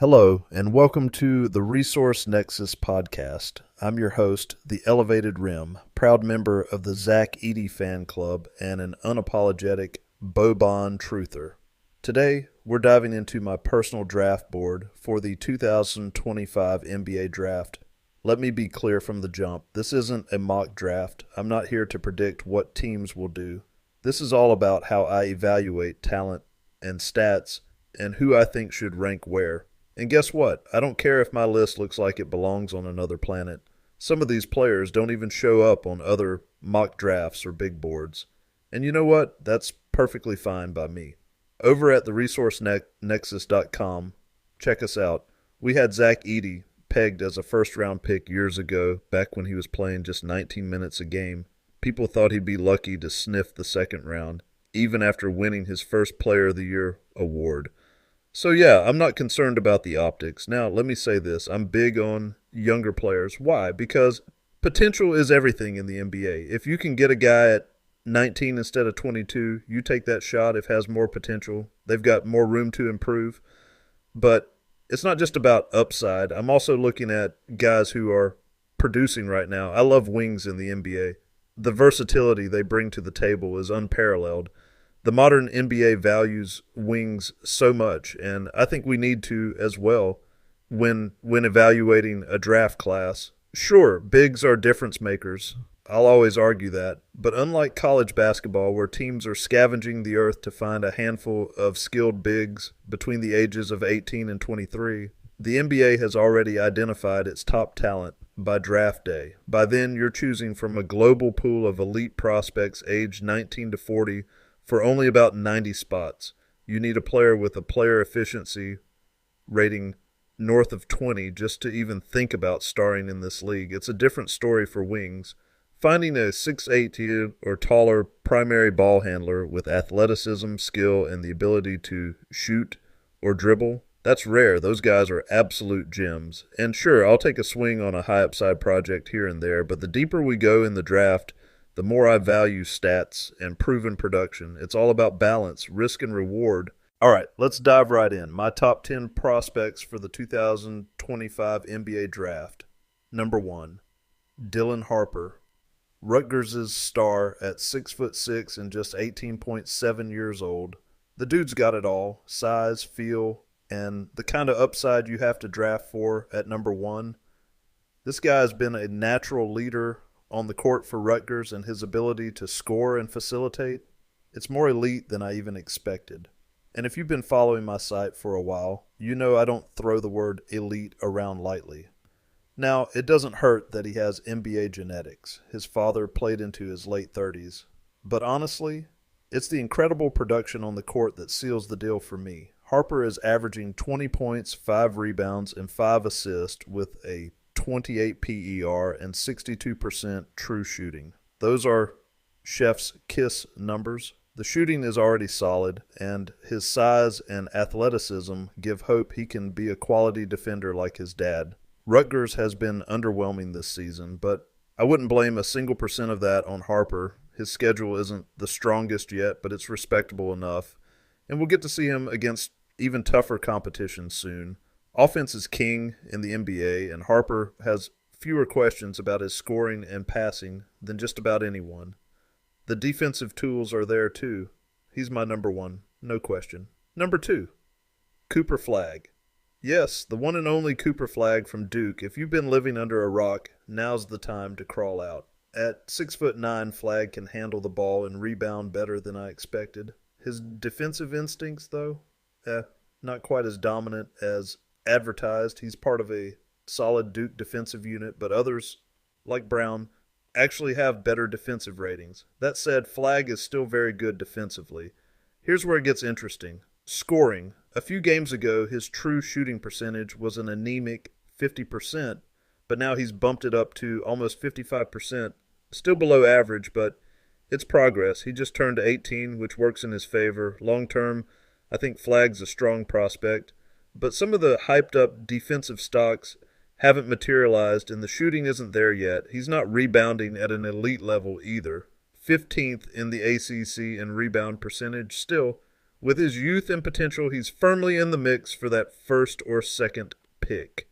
Hello, and welcome to the Resource Nexus podcast. I'm your host, the Elevated Rim, proud member of the Zach Eady fan club and an unapologetic Boban truther. Today, we're diving into my personal draft board for the 2025 NBA draft. Let me be clear from the jump. This isn't a mock draft. I'm not here to predict what teams will do. This is all about how I evaluate talent and stats and who I think should rank where. And guess what? I don't care if my list looks like it belongs on another planet. Some of these players don't even show up on other mock drafts or big boards. And you know what? That's perfectly fine by me. Over at theresourcenexus.com, check us out. We had Zach Eady pegged as a first-round pick years ago, back when he was playing just 19 minutes a game. People thought he'd be lucky to sniff the second round, even after winning his first Player of the Year award. So yeah, I'm not concerned about the optics. Now, let me say this. I'm big on younger players. Why? Because potential is everything in the NBA. If you can get a guy at 19 instead of 22, you take that shot if has more potential. They've got more room to improve. But it's not just about upside. I'm also looking at guys who are producing right now. I love wings in the NBA. The versatility they bring to the table is unparalleled. The modern NBA values wings so much, and I think we need to as well when evaluating a draft class. Sure, bigs are difference makers. I'll always argue that. But unlike college basketball, where teams are scavenging the earth to find a handful of skilled bigs between the ages of 18 and 23, the NBA has already identified its top talent by draft day. By then, you're choosing from a global pool of elite prospects aged 19 to 40 for only about 90 spots. You need a player with a player efficiency rating north of 20 just to even think about starring in this league. It's a different story for wings. Finding a 6'8" or taller primary ball handler with athleticism, skill, and the ability to shoot or dribble, that's rare. Those guys are absolute gems. And sure, I'll take a swing on a high upside project here and there, but the deeper we go in the draft, the more I value stats and proven production. It's all about balance, risk, and reward. All right, let's dive right in. My top 10 prospects for the 2025 NBA draft. Number 1, Dylan Harper. Rutgers' star at 6'6" and just 18.7 years old. The dude's got it all: size, feel, and the kind of upside you have to draft for at number 1. This guy has been a natural leader on the court for Rutgers, and his ability to score and facilitate, it's more elite than I even expected. And if you've been following my site for a while, you know I don't throw the word elite around lightly. Now, it doesn't hurt that he has NBA genetics. His father played into his late 30s. But honestly, it's the incredible production on the court that seals the deal for me. Harper is averaging 20 points, 5 rebounds, and 5 assists with a 28 PER and 62% true shooting. Those are chef's kiss numbers. The shooting is already solid, and his size and athleticism give hope he can be a quality defender like his dad. Rutgers has been underwhelming this season, but I wouldn't blame a single percent of that on Harper. His schedule isn't the strongest yet, but it's respectable enough, and we'll get to see him against even tougher competition soon. Offense is king in the NBA, and Harper has fewer questions about his scoring and passing than just about anyone. The defensive tools are there too. He's my number 1, no question. Number 2, Cooper Flagg. Yes, the one and only Cooper Flagg from Duke. If you've been living under a rock, now's the time to crawl out. At 6'9", Flagg can handle the ball and rebound better than I expected. His defensive instincts, though, not quite as dominant as advertised. He's part of a solid Duke defensive unit, but others, like Brown, actually have better defensive ratings. That said, Flagg is still very good defensively. Here's where it gets interesting. Scoring. A few games ago, his true shooting percentage was an anemic 50%, but now he's bumped it up to almost 55%. Still below average, but it's progress. He just turned 18, which works in his favor. Long term, I think Flagg's a strong prospect. But some of the hyped-up defensive stocks haven't materialized, and the shooting isn't there yet. He's not rebounding at an elite level either. 15th in the ACC in rebound percentage. Still, With his youth and potential, he's firmly in the mix for that first or second pick.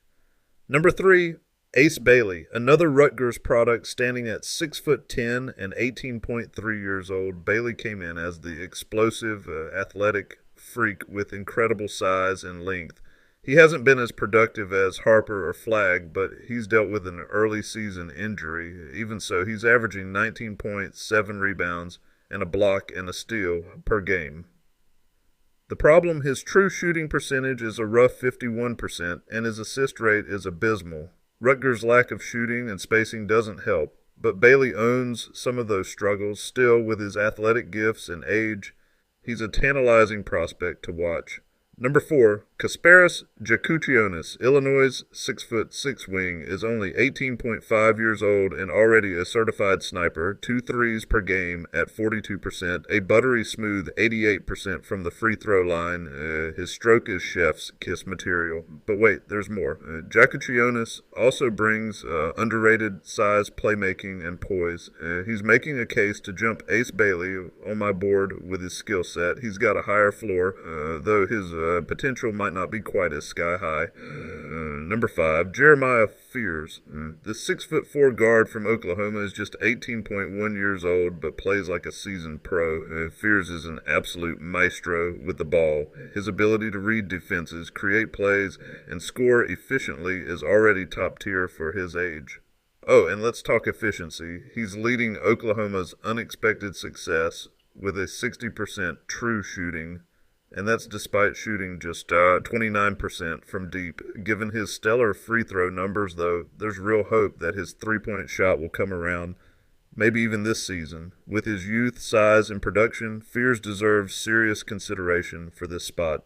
Number 3, Ace Bailey, another Rutgers product standing at 6'10" and 18.3 years old. Bailey came in as the explosive, athletic freak with incredible size and length. He hasn't been as productive as Harper or Flagg, but he's dealt with an early season injury. Even so, he's averaging 19 points, 7 rebounds, and a block and a steal per game. The problem, his true shooting percentage is a rough 51%, and his assist rate is abysmal. Rutgers' lack of shooting and spacing doesn't help, but Bailey owns some of those struggles. Still, with his athletic gifts and age, he's a tantalizing prospect to watch. Number 4, Kasparis Jakutionis, Illinois' 6'6" wing, is only 18.5 years old and already a certified sniper, 2 threes per game at 42%, a buttery smooth 88% from the free throw line. His stroke is chef's kiss material. But wait, there's more. Jakutionis also brings underrated size, playmaking, and poise. He's making a case to jump Ace Bailey on my board with his skill set. He's got a higher floor, though his potential might not be quite as sky high. Number 5, Jeremiah Fears. This 6'4" guard from Oklahoma is just 18.1 years old, but plays like a seasoned pro. Fears is an absolute maestro with the ball. His ability to read defenses, create plays, and score efficiently is already top tier for his age. Oh, and let's talk efficiency. He's leading Oklahoma's unexpected success with a 60% true shooting, and that's despite shooting just 29% from deep. Given his stellar free throw numbers, though, there's real hope that his three-point shot will come around, maybe even this season. With his youth, size, and production, Fears deserves serious consideration for this spot.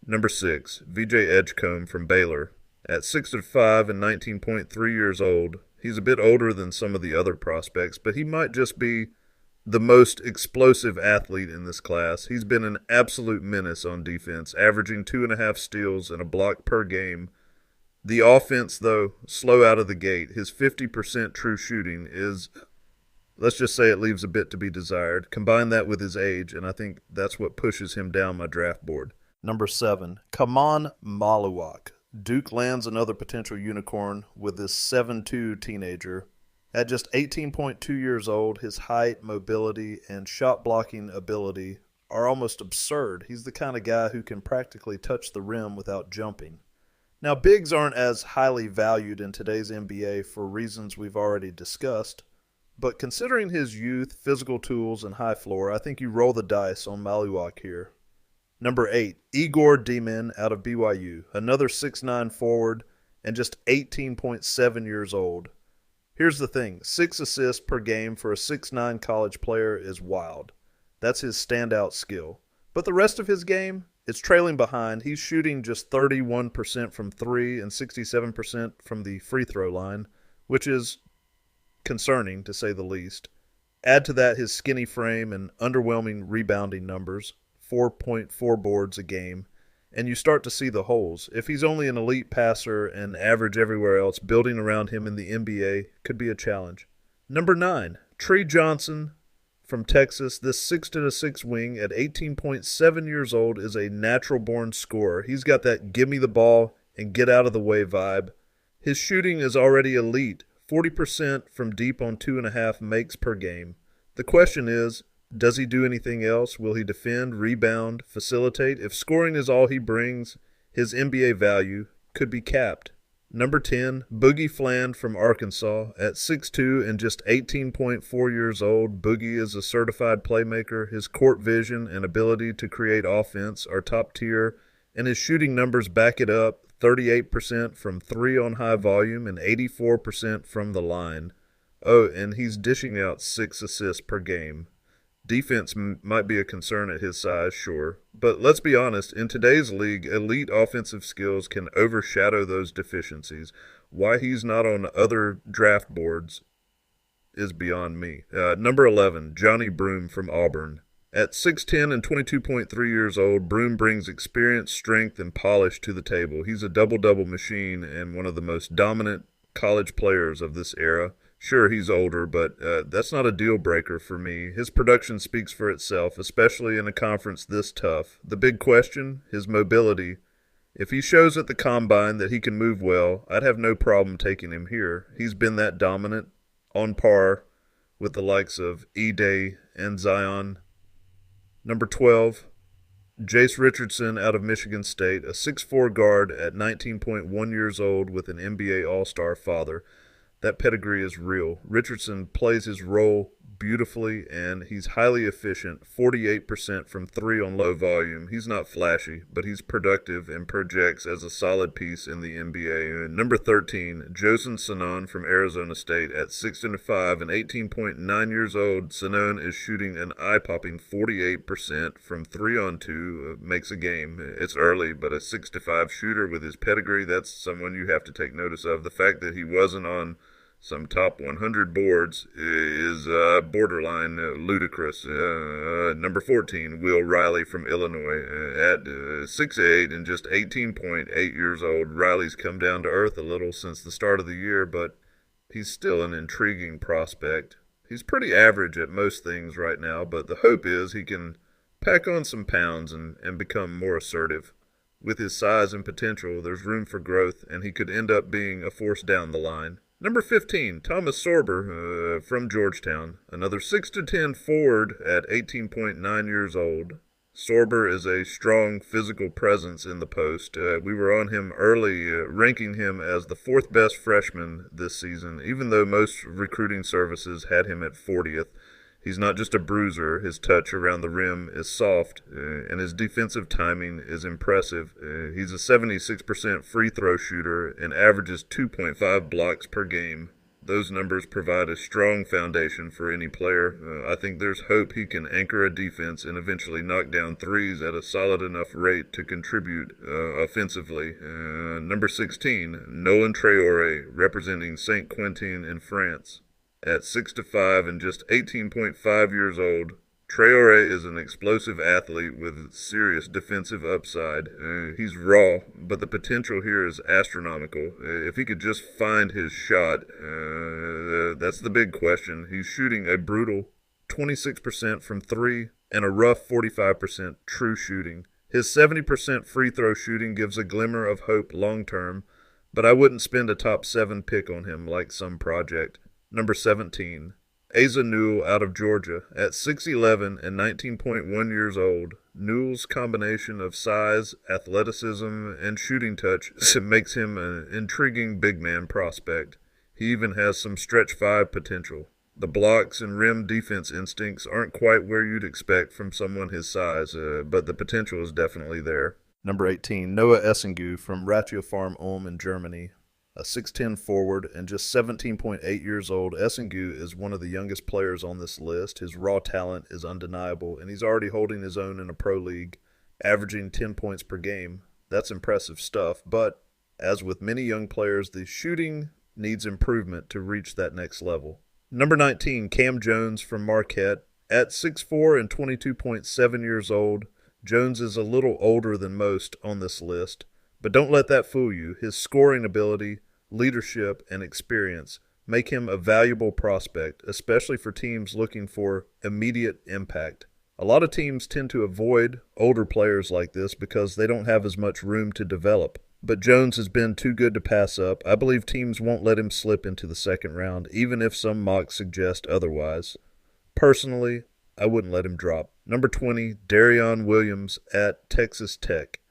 Number 6, VJ Edgecombe from Baylor. At 6'5" and 19.3 years old, he's a bit older than some of the other prospects, but he might just be the most explosive athlete in this class. He's been an absolute menace on defense, averaging 2.5 steals and a block per game. The offense, though, slow out of the gate. His 50% true shooting is, let's just say, it leaves a bit to be desired. Combine that with his age, and I think that's what pushes him down my draft board. Number 7, Kaman Maluak. Duke lands another potential unicorn with this 7'2" teenager. At just 18.2 years old, his height, mobility, and shot-blocking ability are almost absurd. He's the kind of guy who can practically touch the rim without jumping. Now, bigs aren't as highly valued in today's NBA for reasons we've already discussed, but considering his youth, physical tools, and high floor, I think you roll the dice on Maluak here. Number 8, Igor Deman out of BYU, another 6'9" forward and just 18.7 years old. Here's the thing, 6 assists per game for a 6'9" college player is wild. That's his standout skill. But the rest of his game, it's trailing behind. He's shooting just 31% from 3 and 67% from the free throw line, which is concerning to say the least. Add to that his skinny frame and underwhelming rebounding numbers, 4.4 boards a game, and you start to see the holes. If he's only an elite passer and average everywhere else, building around him in the NBA could be a challenge. Number 9, Tree Johnson from Texas. This 6'6" wing at 18.7 years old is a natural-born scorer. He's got that give me the ball and get out of the way vibe. His shooting is already elite, 40% from deep on 2.5 makes per game. The question is, does he do anything else? Will he defend, rebound, facilitate? If scoring is all he brings, his NBA value could be capped. Number 10, Boogie Fland from Arkansas. At 6'2" and just 18.4 years old, Boogie is a certified playmaker. His court vision and ability to create offense are top tier, and his shooting numbers back it up, 38% from 3 on high volume and 84% from the line. Oh, and he's dishing out 6 assists per game. Defense might be a concern at his size, sure. But let's be honest, in today's league, elite offensive skills can overshadow those deficiencies. Why he's not on other draft boards is beyond me. Number 11, Johnny Broome from Auburn. At 6'10" and 22.3 years old, Broome brings experience, strength, and polish to the table. He's a double-double machine and one of the most dominant college players of this era. Sure, he's older, but that's not a deal breaker for me. His production speaks for itself, especially in a conference this tough. The big question, his mobility. If he shows at the combine that he can move well, I'd have no problem taking him here. He's been that dominant, on par with the likes of E-Day and Zion. Number 12, Jace Richardson out of Michigan State, a 6'4 guard at 19.1 years old with an NBA All-Star father. That pedigree is real. Richardson plays his role beautifully, and he's highly efficient, 48% from three on low volume. He's not flashy, but he's productive and projects as a solid piece in the NBA. And number 13, Josen Sanon from Arizona State at 6'5" and 18.9 years old. Sanon is shooting an eye-popping 48% from 3-on-2, makes a game. It's early, but a 6'5" shooter with his pedigree, that's someone you have to take notice of. The fact that he wasn't on some top 100 boards is borderline ludicrous. Number 14, Will Riley from Illinois at 6'8" and just 18.8 years old. Riley's come down to earth a little since the start of the year, but he's still an intriguing prospect. He's pretty average at most things right now, but the hope is he can pack on some pounds and become more assertive. With his size and potential, there's room for growth, and he could end up being a force down the line. Number 15, Thomas Sorber from Georgetown, another 6'10" forward at 18.9 years old. Sorber is a strong physical presence in the post. We were on him early, ranking him as the fourth best freshman this season, even though most recruiting services had him at 40th. He's not just a bruiser. His touch around the rim is soft, and his defensive timing is impressive. He's a 76% free throw shooter and averages 2.5 blocks per game. Those numbers provide a strong foundation for any player. I think there's hope he can anchor a defense and eventually knock down threes at a solid enough rate to contribute offensively. Number 16, Nolan Traore, representing Saint Quentin in France. At 6'5" and just 18.5 years old, Traore is an explosive athlete with serious defensive upside. He's raw, but the potential here is astronomical. If he could just find his shot, that's the big question. He's shooting a brutal 26% from three and a rough 45% true shooting. His 70% free throw shooting gives a glimmer of hope long term, but I wouldn't spend a top 7 pick on him like some project. Number 17, Asa Newell out of Georgia. At 6'11" and 19.1 years old, Newell's combination of size, athleticism, and shooting touch makes him an intriguing big man prospect. He even has some stretch 5 potential. The blocks and rim defense instincts aren't quite where you'd expect from someone his size, but the potential is definitely there. Number 18, Noah Essengu from Ratio Farm Ulm in Germany. A 6'10" forward and just 17.8 years old, Essengu is one of the youngest players on this list. His raw talent is undeniable, and he's already holding his own in a pro league, averaging 10 points per game. That's impressive stuff, but as with many young players, the shooting needs improvement to reach that next level. Number 19, Cam Jones from Marquette. At 6'4" and 22.7 years old, Jones is a little older than most on this list. But don't let that fool you. His scoring ability, leadership, and experience make him a valuable prospect, especially for teams looking for immediate impact. A lot of teams tend to avoid older players like this because they don't have as much room to develop. But Jones has been too good to pass up. I believe teams won't let him slip into the second round, even if some mocks suggest otherwise. Personally, I wouldn't let him drop. Number 20, Darion Williams at Texas Tech.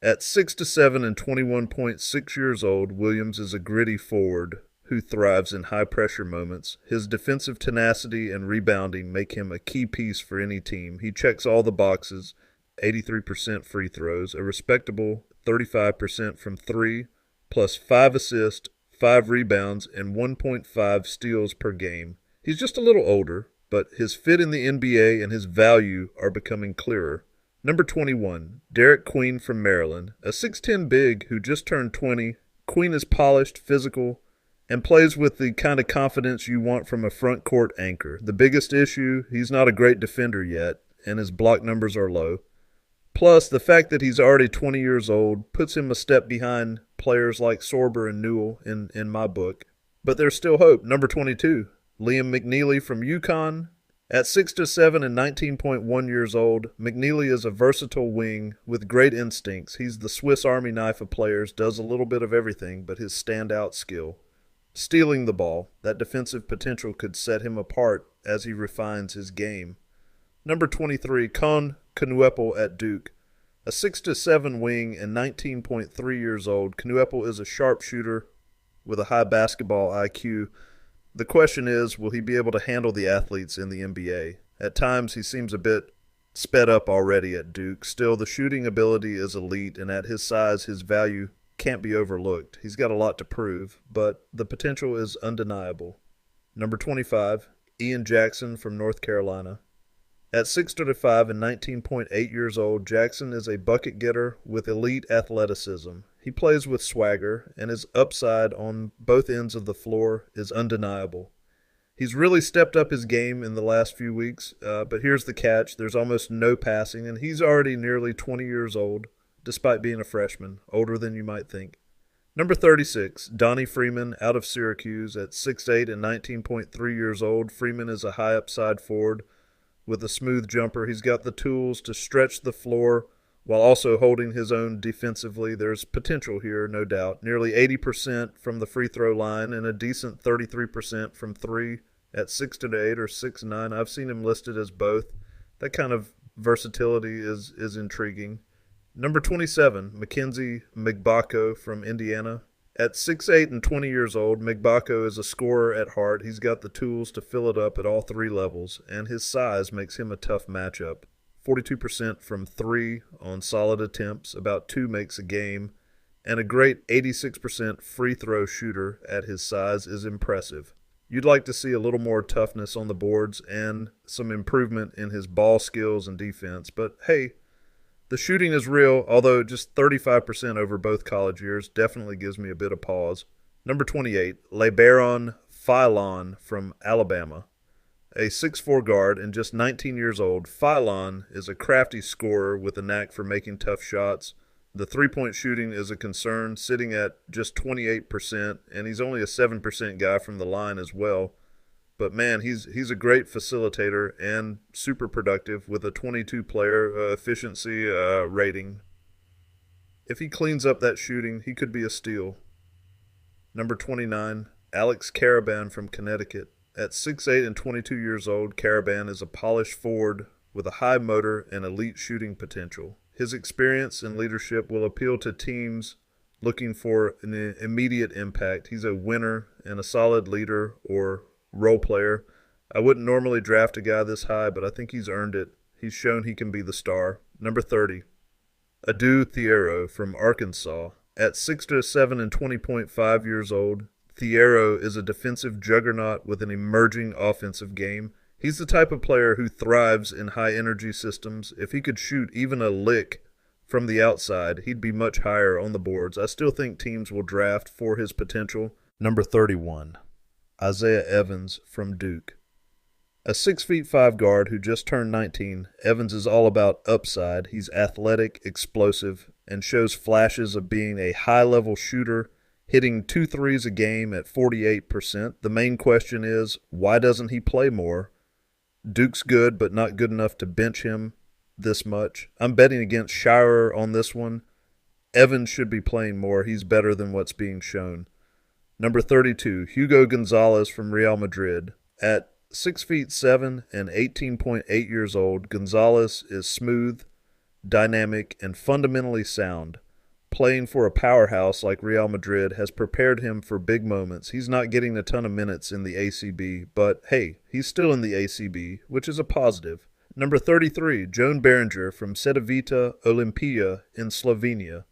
At 6'7" and 21.6 years old, Williams is a gritty forward who thrives in high-pressure moments. His defensive tenacity and rebounding make him a key piece for any team. He checks all the boxes, 83% free throws, a respectable 35% from three, plus 5 assists, 5 rebounds, and 1.5 steals per game. He's just a little older, but his fit in the NBA and his value are becoming clearer. Number 21, Derek Queen from Maryland, a 6'10" big who just turned 20. Queen is polished, physical, and plays with the kind of confidence you want from a front court anchor. The biggest issue, he's not a great defender yet, and his block numbers are low. Plus, the fact that he's already 20 years old puts him a step behind players like Sorber and Newell in my book. But there's still hope. Number 22, Liam McNeely from UConn. At 6'7" and 19.1 years old, McNeely is a versatile wing with great instincts. He's the Swiss Army knife of players, does a little bit of everything, but his standout skill. Stealing the ball, that defensive potential could set him apart as he refines his game. Number 23, Kon Knueppel at Duke. A 6'7" wing and 19.3 years old, Knueppel is a sharpshooter with a high basketball IQ. The question is, will he be able to handle the athletes in the NBA? At times, he seems a bit sped up already at Duke. Still, the shooting ability is elite, and at his size, his value can't be overlooked. He's got a lot to prove, but the potential is undeniable. Number 25, Ian Jackson from North Carolina. At 6'5" and 19.8 years old, Jackson is a bucket getter with elite athleticism. He plays with swagger, and his upside on both ends of the floor is undeniable. He's really stepped up his game in the last few weeks, but here's the catch. There's almost no passing, and he's already nearly 20 years old, despite being a freshman, older than you might think. Number 36, Donnie Freeman out of Syracuse. At 6'8" and 19.3 years old, Freeman is a high upside forward with a smooth jumper. He's got the tools to stretch the floor while also holding his own defensively. There's potential here, no doubt. Nearly 80% from the free throw line and a decent 33% from three at 6'8" or 6'9". I've seen him listed as both. That kind of versatility is intriguing. Number 27, Mackenzie Mgbako from Indiana. At 6'8" and 20 years old, Mgbako is a scorer at heart. He's got the tools to fill it up at all three levels, and his size makes him a tough matchup. 42% from three on solid attempts, about two makes a game, and a great 86% free throw shooter at his size is impressive. You'd like to see a little more toughness on the boards and some improvement in his ball skills and defense, but hey, the shooting is real, although just 35% over both college years definitely gives me a bit of pause. Number 28, LeBaron Philon from Alabama. A 6'4" guard and just 19 years old, Philon is a crafty scorer with a knack for making tough shots. The three-point shooting is a concern, sitting at just 28%, and he's only a 7% guy from the line as well. But man, he's a great facilitator and super productive with a 22-player efficiency rating. If he cleans up that shooting, he could be a steal. Number 29, Alex Caraban from Connecticut. At 6'8" and 22 years old, Caraban is a polished forward with a high motor and elite shooting potential. His experience and leadership will appeal to teams looking for an immediate impact. He's a winner and a solid leader or role player. I wouldn't normally draft a guy this high, but I think he's earned it. He's shown he can be the star. Number 30, Adu Thiero from Arkansas. At 6'7" and 20.5 years old, Thiero is a defensive juggernaut with an emerging offensive game. He's the type of player who thrives in high-energy systems. If he could shoot even a lick from the outside, he'd be much higher on the boards. I still think teams will draft for his potential. Number 31, Isaiah Evans from Duke. A 6'5" guard who just turned 19, Evans is all about upside. He's athletic, explosive, and shows flashes of being a high-level shooter, hitting 2 threes a game at 48%. The main question is, why doesn't he play more? Duke's good, but not good enough to bench him this much. I'm betting against Shirer on this one. Evans should be playing more. He's better than what's being shown. Number 32, Hugo Gonzalez from Real Madrid. At 6'7" and 18.8 years old, Gonzalez is smooth, dynamic, and fundamentally sound. Playing for a powerhouse like Real Madrid has prepared him for big moments. He's not getting a ton of minutes in the ACB, but hey, he's still in the ACB, which is a positive. Number 33, Joan Berenger from Cedevita Olimpija in Slovenia.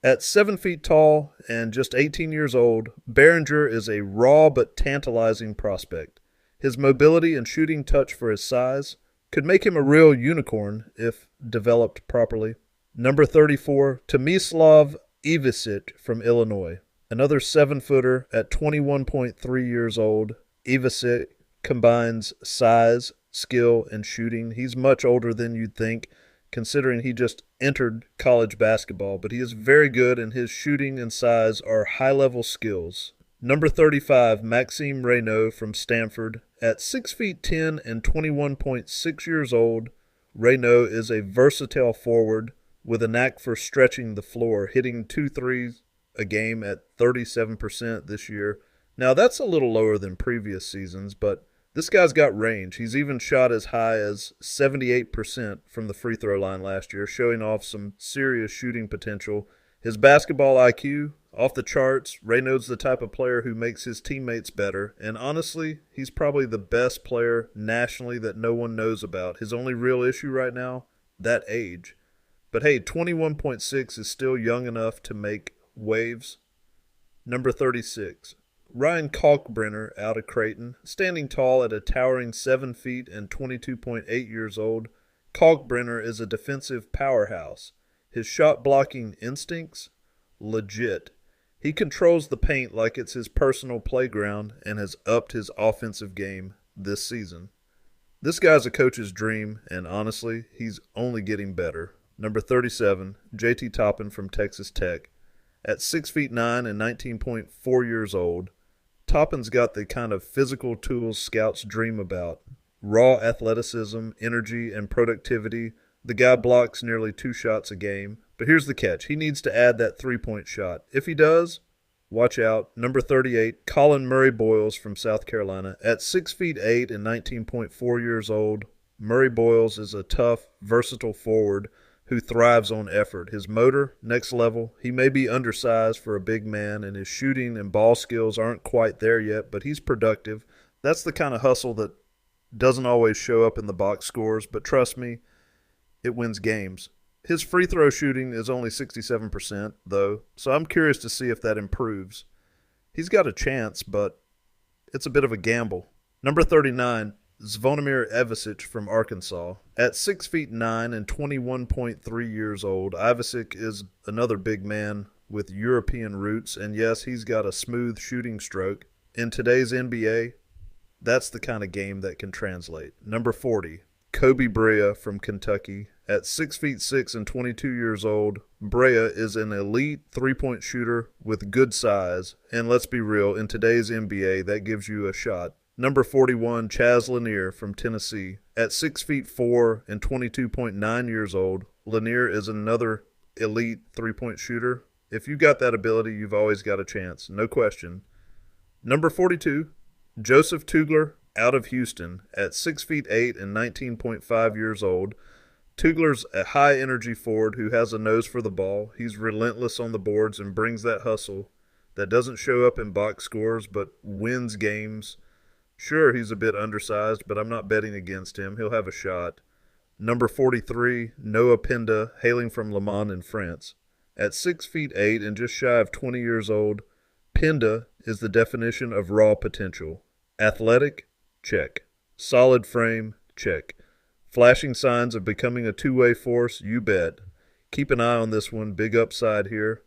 At 7 feet tall and just 18 years old, Berenger is a raw but tantalizing prospect. His mobility and shooting touch for his size could make him a real unicorn if developed properly. Number 34, Tomislav Ivisic from Illinois. Another 7-footer at 21.3 years old. Ivisic combines size, skill, and shooting. He's much older than you'd think, considering he just entered college basketball, but he is very good, and his shooting and size are high-level skills. Number 35, Maxime Reynaud from Stanford. At 6 feet 10 and 21.6 years old, Reynaud is a versatile forward with a knack for stretching the floor, hitting 2 threes a game at 37% this year. Now, that's a little lower than previous seasons, but this guy's got range. He's even shot as high as 78% from the free throw line last year, showing off some serious shooting potential. His basketball IQ, off the charts. Reynaud's the type of player who makes his teammates better, and honestly, he's probably the best player nationally that no one knows about. His only real issue right now, that age. But hey, 21.6 is still young enough to make waves. Number 36, Ryan Kalkbrenner out of Creighton, standing tall at a towering 7 feet and 22.8 years old. Kalkbrenner is a defensive powerhouse. His shot-blocking instincts, legit. He controls the paint like it's his personal playground and has upped his offensive game this season. This guy's a coach's dream, and honestly, he's only getting better. Number 37, JT Toppin from Texas Tech. At 6 feet 9 and 19.4 years old, Toppin's got the kind of physical tools scouts dream about. Raw athleticism, energy, and productivity. The guy blocks nearly 2 shots a game. But here's the catch. He needs to add that three-point shot. If he does, watch out. Number 38, Colin Murray Boyles from South Carolina. At 6 feet 8 and 19.4 years old, Murray Boyles is a tough, versatile forward who thrives on effort. His motor, next level. He may be undersized for a big man, and his shooting and ball skills aren't quite there yet, but he's productive. That's the kind of hustle that doesn't always show up in the box scores, but trust me, it wins games. His free throw shooting is only 67%, though, so I'm curious to see if that improves. He's got a chance, but it's a bit of a gamble. Number 39, Zvonimir Ivisic from Arkansas. At 6 feet 9 and 21.3 years old, Ivisic is another big man with European roots, and yes, he's got a smooth shooting stroke. In today's NBA, that's the kind of game that can translate. Number 40, Kobe Brea from Kentucky. At 6 feet 6 and 22 years old, Brea is an elite three-point shooter with good size, and let's be real, in today's NBA, that gives you a shot. Number 41, Chaz Lanier from Tennessee. At 6 feet 4 and 22.9 years old, Lanier is another elite three-point shooter. If you got that ability, you've always got a chance, no question. Number 42, Joseph Tugler out of Houston. At 6 feet 8 and 19.5 years old, Tugler's a high-energy forward who has a nose for the ball. He's relentless on the boards and brings that hustle that doesn't show up in box scores but wins games. Sure, he's a bit undersized, but I'm not betting against him. He'll have a shot. Number 43, Noah Penda, hailing from Le Mans in France. At 6 feet 8 and just shy of 20 years old, Penda is the definition of raw potential. Athletic? Check. Solid frame? Check. Flashing signs of becoming a two-way force? You bet. Keep an eye on this one. Big upside here.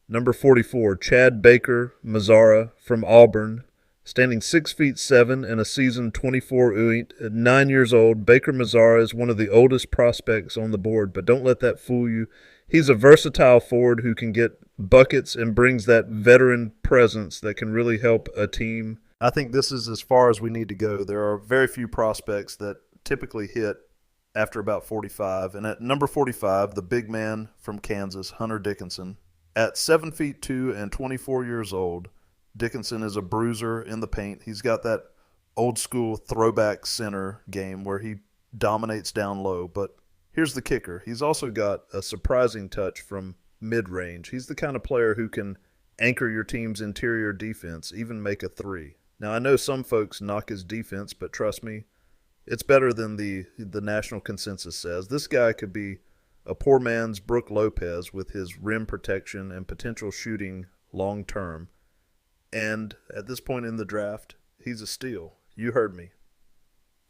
Number 44, Chad Baker Mazzara from Auburn. Standing 6 feet 7 and a seasoned 24 oint. At 9 years old, Baker Mazzara is one of the oldest prospects on the board, but don't let that fool you. He's a versatile forward who can get buckets and brings that veteran presence that can really help a team. I think this is as far as we need to go. There are very few prospects that typically hit after about 45. And at number 45, the big man from Kansas, Hunter Dickinson. At 7 feet 2 and 24 years old, Dickinson is a bruiser in the paint. He's got that old school throwback center game where he dominates down low. But here's the kicker. He's also got a surprising touch from mid-range. He's the kind of player who can anchor your team's interior defense, even make a three. Now, I know some folks knock his defense, but trust me, it's better than the national consensus says. This guy could be a poor man's Brook Lopez with his rim protection and potential shooting long term. And at this point in the draft, he's a steal. You heard me.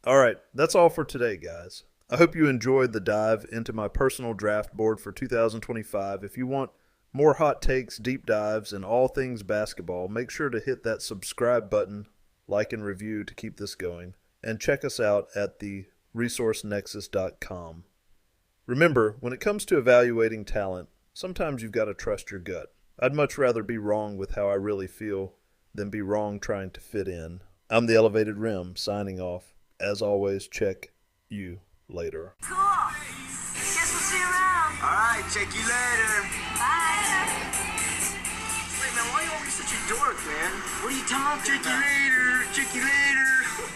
All right, that's all for today, guys. I hope you enjoyed the dive into my personal draft board for 2025. If you want more hot takes, deep dives, and all things basketball, make sure to hit that subscribe button, like and review to keep this going. And check us out at the resourcenexus.com. Remember, when it comes to evaluating talent, sometimes you've got to trust your gut. I'd much rather be wrong with how I really feel than be wrong trying to fit in. I'm the Elevated Rim, signing off. As always, check you later. Cool. Guess we'll see you around. All right, check you later. Bye. Wait, man, why are you always such a dork, man? What are you talking about? Check you later.